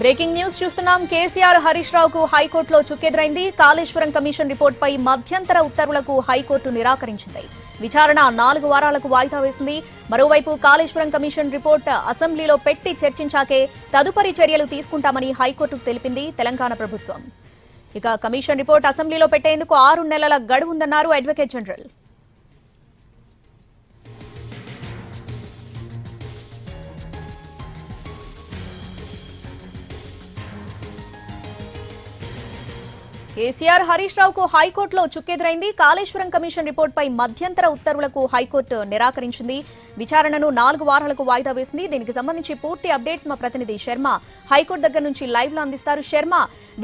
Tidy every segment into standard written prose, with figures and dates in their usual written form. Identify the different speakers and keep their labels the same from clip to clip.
Speaker 1: Breaking news చూస్తున్నాం. కేసీఆర్ హరీష్ రావుకు హైకోర్టులో చుక్కెదురైంది. కాళేశ్వరం కమిషన్ రిపోర్టుపై మధ్యంతర ఉత్తర్వులకు హైకోర్టు నిరాకరించింది. విచారణ 4 వారాలకు వాయిదా వేసింది. మరోవైపు కాళేశ్వరం కమిషన్ రిపోర్టు అసెంబ్లీలో పెట్టి చర్చించాకే తదుపరి చర్యలు తీసుకుంటామని హైకోర్టుకు తెలిపింది తెలంగాణ ప్రభుత్వం. ఇక కమిషన్ రిపోర్టు అసెంబ్లీలో పెట్టేందుకు 6 నెలల గడువు ఉందన్నారు అడ్వకేట్ జనరల్. కేసీఆర్ హరీష్ రావుకు హైకోర్టులో చుక్కెదురైంది. కాళేశ్వరం కమిషన్ రిపోర్టుపై మధ్యంతర ఉత్తర్వులకు హైకోర్టు నిరాకరించింది. విచారణను 4 వారాలకు వాయిదా వేసింది. దీనికి సంబంధించి పూర్తి అప్డేట్స్ మా ప్రతినిధి శర్మ హైకోర్టు దగ్గర నుంచి లైవ్ లో అందిస్తారు. శర్మ,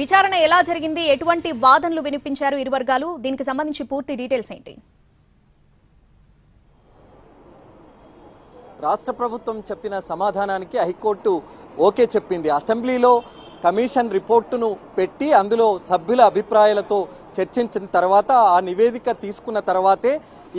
Speaker 1: విచారణ ఎలా జరిగింది, ఎటువంటి వాదనలు వినిపించారు ఇరు వర్గాలు, దీనికి సంబంధించి పూర్తి డీటెయిల్స్ ఏంటి?
Speaker 2: రాష్ట్ర ప్రభుత్వం చెప్పిన సమాధానానికి హైకోర్టు ఓకే చెప్పింది. అసెంబ్లీలో కమిషన్ రిపోర్టును పెట్టి అందులో సభ్యుల అభిప్రాయాలతో చర్చించిన తర్వాత ఆ నివేదిక తీసుకున్న తర్వాతే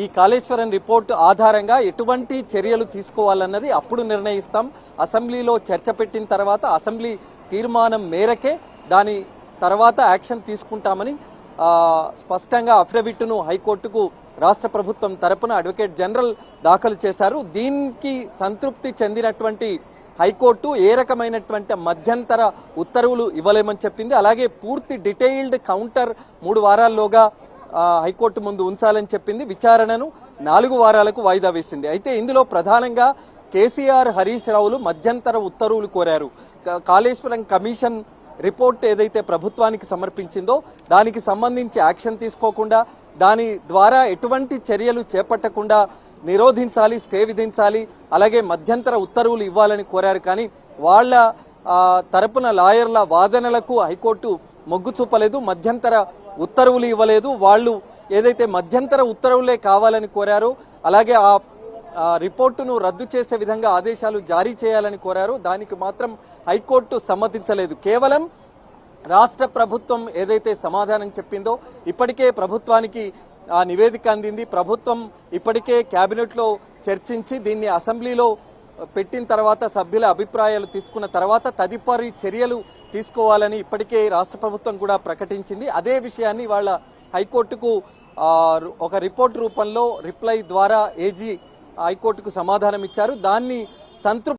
Speaker 2: ఈ కాళేశ్వరం రిపోర్టు ఆధారంగా ఎటువంటి చర్యలు తీసుకోవాలన్నది అప్పుడు నిర్ణయిస్తాం. అసెంబ్లీలో చర్చ పెట్టిన తర్వాత అసెంబ్లీ తీర్మానం మేరకే దాని తర్వాత యాక్షన్ తీసుకుంటామని స్పష్టంగా అఫిడవిట్ను హైకోర్టుకు రాష్ట్ర ప్రభుత్వం తరపున అడ్వకేట్ జనరల్ దాఖలు చేశారు. దీనికి సంతృప్తి చెందినటువంటి హైకోర్టు ఏ రకమైనటువంటి మధ్యంతర ఉత్తర్వులు ఇవ్వలేమని చెప్పింది. అలాగే పూర్తి డీటెయిల్డ్ కౌంటర్ 3 వారాల్లోగా హైకోర్టు ముందు ఉంచాలని చెప్పింది. విచారణను 4 వారాలకు వాయిదా వేసింది. అయితే ఇందులో ప్రధానంగా కేసీఆర్ హరీష్ రావులు మధ్యంతర ఉత్తర్వులు కోరారు. కాళేశ్వరం కమిషన్ రిపోర్ట్ ఏదైతే ప్రభుత్వానికి సమర్పించిందో దానికి సంబంధించి యాక్షన్ తీసుకోకుండా, దాని ద్వారా ఎటువంటి చర్యలు చేపట్టకుండా నిరోధించాలి, స్టే విధించాలి, అలాగే మధ్యంతర ఉత్తర్వులు ఇవ్వాలని కోరారు. కానీ వాళ్ళ తరపున లాయర్ల వాదనలకు హైకోర్టు మొగ్గు చూపలేదు, మధ్యంతర ఉత్తర్వులు ఇవ్వలేదు. వాళ్ళు ఏదైతే మధ్యంతర ఉత్తర్వులే కావాలని కోరారో, అలాగే ఆ రిపోర్టును రద్దు చేసే విధంగా ఆదేశాలు జారీ చేయాలని కోరారు. దానికి మాత్రం హైకోర్టు సమ్మతించలేదు. కేవలం రాష్ట్ర ప్రభుత్వం ఏదైతే సమాధానం చెప్పిందో, ఇప్పటికే ప్రభుత్వానికి ఆ నివేదిక అందింది. ప్రభుత్వం ఇప్పటికే కేబినెట్లో చర్చించి దీన్ని అసెంబ్లీలో పెట్టిన తర్వాత సభ్యుల అభిప్రాయాలు తీసుకున్న తర్వాత తదుపరి చర్యలు తీసుకోవాలని ఇప్పటికే రాష్ట్ర ప్రభుత్వం కూడా ప్రకటించింది. అదే విషయాన్ని వాళ్ళ హైకోర్టుకు ఒక రిపోర్ట్ రూపంలో రిప్లై ద్వారా ఏజీ హైకోర్టుకు సమాధానం ఇచ్చారు. దాన్ని సంతృప్తి